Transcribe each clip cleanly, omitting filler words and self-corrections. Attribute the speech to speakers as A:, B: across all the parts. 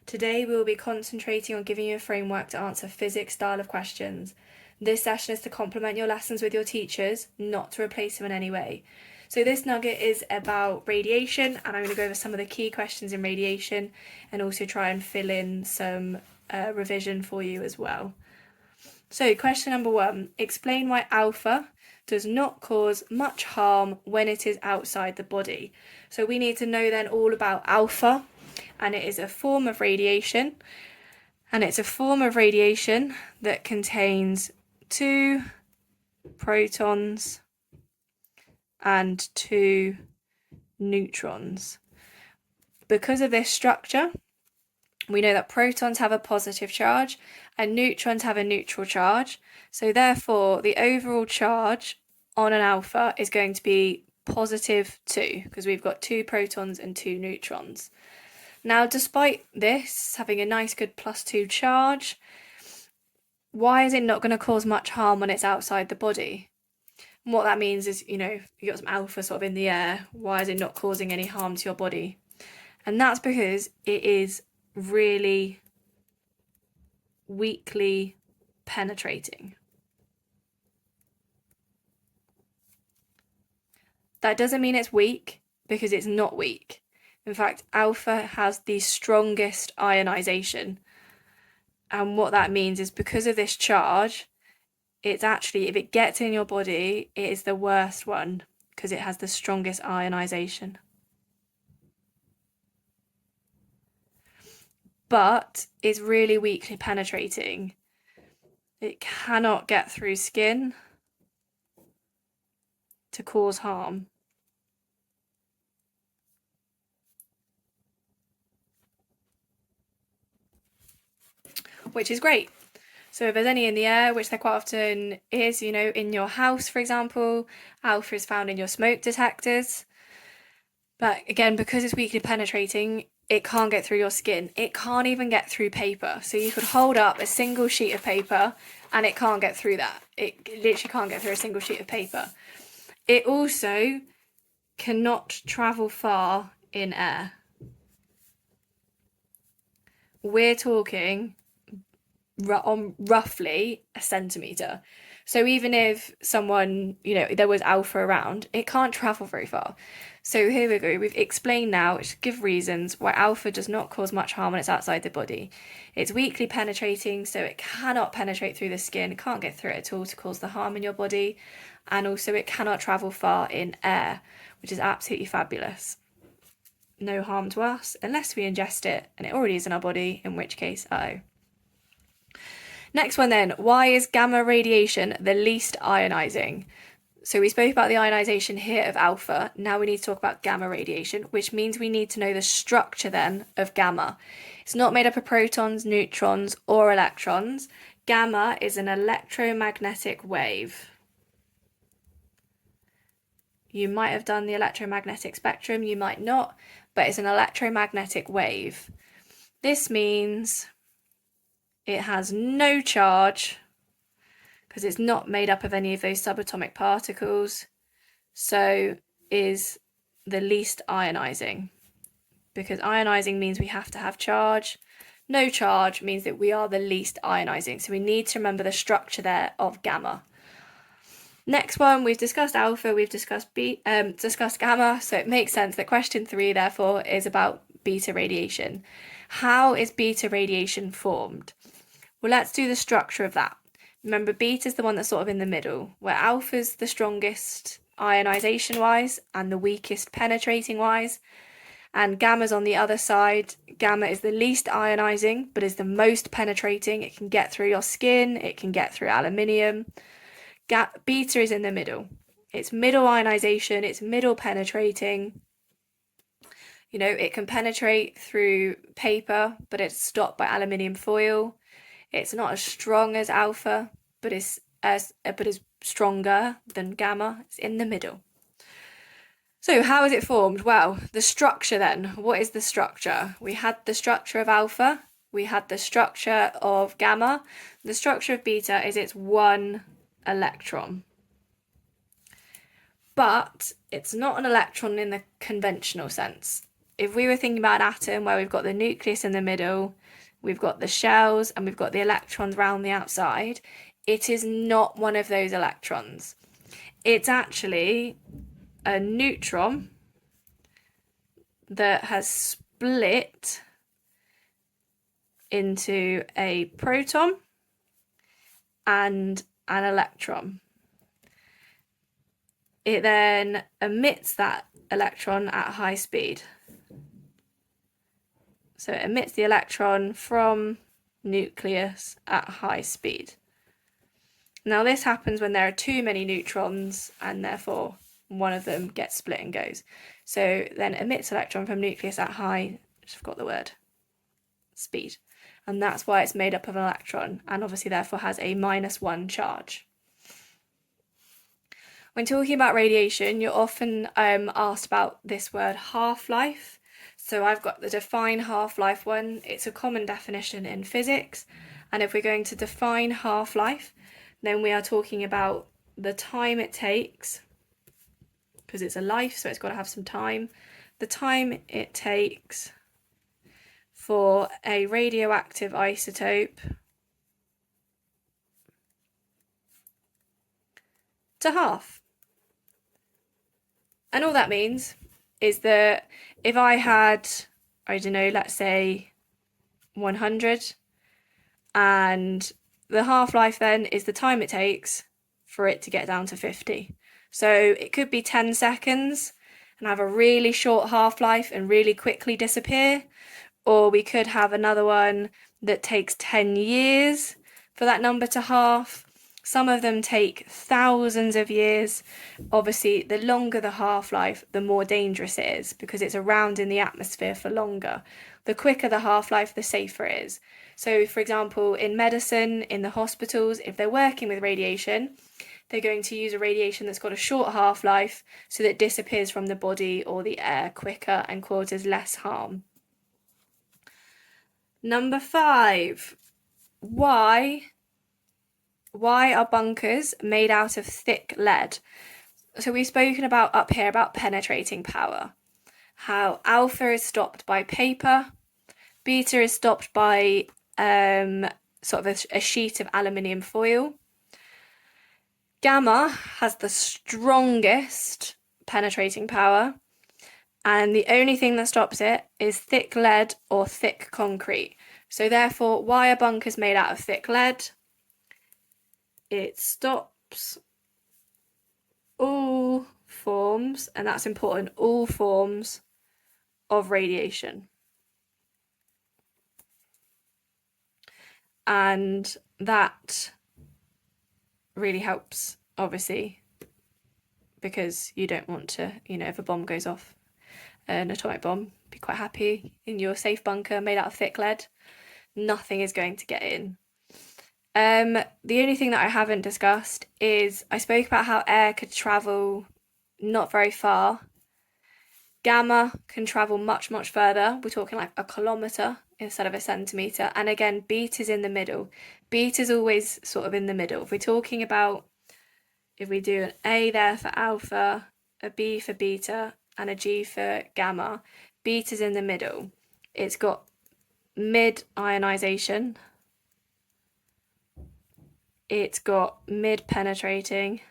A: Today we will be concentrating on giving you a framework to answer physics style of questions. This session is to complement your lessons with your teachers, not to replace them in any way. So this nugget is about radiation, and I'm going to go over some of the key questions in radiation and also try and fill in some revision for you as well. So question number 1, explain why alpha does not cause much harm when it is outside the body. So we need to know then all about alpha, and it is a form of radiation, and it's a form of radiation that contains 2 protons and 2 neutrons. Because of this structure, we know that protons have a positive charge and neutrons have a neutral charge. So therefore, the overall charge on an alpha is going to be positive 2, because we've got 2 protons and 2 neutrons. Now, despite this having a nice good +2 charge, why is it not going to cause much harm when it's outside the body? And what that means is, you got some alpha sort of in the air, why is it not causing any harm to your body? And that's because it is really weakly penetrating. That doesn't mean it's weak, because it's not weak. In fact, alpha has the strongest ionization. And what that means is because of this charge, it's actually, if it gets in your body, it is the worst one because it has the strongest ionization. But it's really weakly penetrating. It cannot get through skin to cause harm. Which is great. So if there's any in the air, which there quite often is, in your house, for example, alpha is found in your smoke detectors. But again, because it's weakly penetrating, it can't get through your skin. It can't even get through paper. So you could hold up a single sheet of paper and it can't get through that. It literally can't get through a single sheet of paper. It also cannot travel far in air. We're talking on roughly a centimetre. So even if someone, there was alpha around, it can't travel very far. So here we go. We've explained now, which give reasons why alpha does not cause much harm when it's outside the body. It's weakly penetrating, so it cannot penetrate through the skin. It can't get through it at all to cause the harm in your body. And also it cannot travel far in air, which is absolutely fabulous. No harm to us unless we ingest it and it already is in our body, in which case, Next one then, why is gamma radiation the least ionizing? So we spoke about the ionization here of alpha, now we need to talk about gamma radiation, which means we need to know the structure then of gamma. It's not made up of protons, neutrons, or electrons. Gamma is an electromagnetic wave. You might have done the electromagnetic spectrum, you might not, but it's an electromagnetic wave. This means it has no charge because it's not made up of any of those subatomic particles, so is the least ionizing. Because ionizing means we have to have charge. No charge means that we are the least ionizing. So we need to remember the structure there of gamma. Next one, we've discussed alpha, we've discussed gamma, so it makes sense that question 3, therefore, is about beta radiation. How is beta radiation formed? Well, let's do the structure of that. Remember, beta is the one that's sort of in the middle, where alpha is the strongest ionization-wise and the weakest penetrating-wise, and gamma's on the other side. Gamma is the least ionizing, but is the most penetrating. It can get through your skin, it can get through aluminium. Beta is in the middle. It's middle ionization, it's middle penetrating. It can penetrate through paper, but it's stopped by aluminium foil. It's not as strong as alpha, but is stronger than gamma. It's in the middle. So how is it formed? Well, the structure then. What is the structure? We had the structure of alpha. We had the structure of gamma. The structure of beta is it's 1 electron. But it's not an electron in the conventional sense. if we were thinking about an atom where we've got the nucleus in the middle, we've got the shells, and we've got the electrons around the outside, it is not one of those electrons. It's actually a neutron that has split into a proton and an electron. It then emits that electron at high speed. So it emits the electron from nucleus at high speed. Now this happens when there are too many neutrons and therefore one of them gets split and goes. So then emits electron from nucleus at high, I just forgot the word, speed. And that's why it's made up of an electron and obviously therefore has a -1 charge. When talking about radiation, you're often asked about this word half-life. So I've got the define half-life one. It's a common definition in physics. And if we're going to define half-life, then we are talking about the time it takes, because it's a life, so it's got to have some time, the time it takes for a radioactive isotope to half. And all that means is that if I had, I don't know, let's say 100, and the half-life then is the time it takes for it to get down to 50. So it could be 10 seconds and have a really short half-life and really quickly disappear, or we could have another one that takes 10 years for that number to half. Some of them take thousands of years. Obviously, the longer the half-life, the more dangerous it is because it's around in the atmosphere for longer. The quicker the half-life, the safer it is. So, for example, in medicine, in the hospitals, if they're working with radiation, they're going to use a radiation that's got a short half-life so that it disappears from the body or the air quicker and causes less harm. Number 5, why are bunkers made out of thick lead? So we've spoken about up here about penetrating power, how alpha is stopped by paper, beta is stopped by sort of a sheet of aluminium foil. Gamma has the strongest penetrating power, and the only thing that stops it is thick lead or thick concrete. So therefore, why are bunkers made out of thick lead? It stops all forms, and that's important, all forms of radiation. And that really helps, obviously, because you don't want to, if a bomb goes off, an atomic bomb, be quite happy in your safe bunker made out of thick lead. Nothing is going to get in. The only thing that I haven't discussed is I spoke about how air could travel not very far. Gamma can travel much, much further. We're talking like a kilometre instead of a centimetre. And again, beta's in the middle. Beta's always sort of in the middle. If we're talking about, if we do an A there for alpha, a B for beta, and a G for gamma, beta's in the middle. It's got mid-ionisation. It's got mid-penetrating.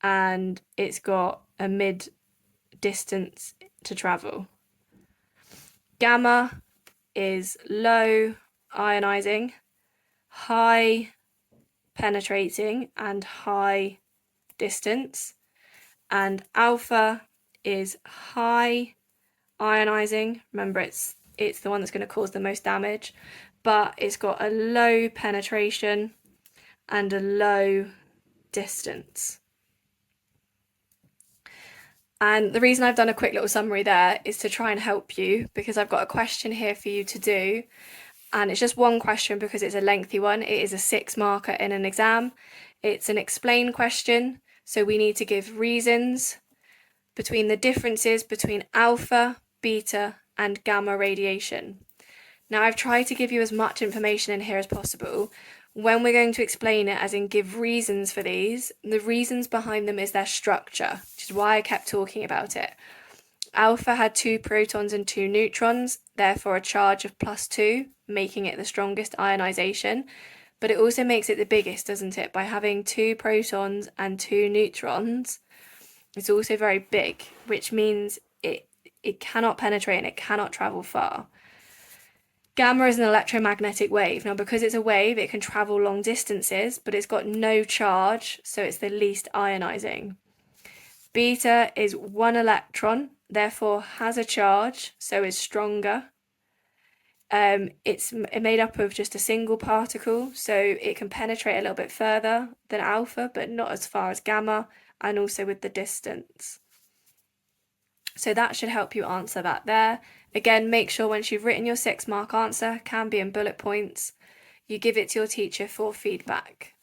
A: And it's got a mid-distance to travel. Gamma is low ionising, high penetrating, and high distance. And alpha is high ionising. Remember, it's the one that's going to cause the most damage, but it's got a low penetration and a low distance. And the reason I've done a quick little summary there is to try and help you, because I've got a question here for you to do. And it's just one question because it's a lengthy one. It is a 6 marker in an exam. It's an explain question. So we need to give reasons between the differences between alpha, beta, and gamma radiation. Now I've tried to give you as much information in here as possible. When we're going to explain it, as in give reasons for these, the reasons behind them is their structure, which is why I kept talking about it. Alpha had 2 protons and 2 neutrons, therefore a charge of +2, making it the strongest ionisation. But it also makes it the biggest, doesn't it? By having 2 protons and 2 neutrons, it's also very big, which means it cannot penetrate and it cannot travel far. Gamma is an electromagnetic wave. Now, because it's a wave, it can travel long distances, but it's got no charge, so it's the least ionising. Beta is 1 electron, therefore has a charge, so is stronger. It's made up of just a single particle, so it can penetrate a little bit further than alpha, but not as far as gamma, and also with the distance. So that should help you answer that there. Again, make sure once you've written your 6-mark answer, can be in bullet points, you give it to your teacher for feedback.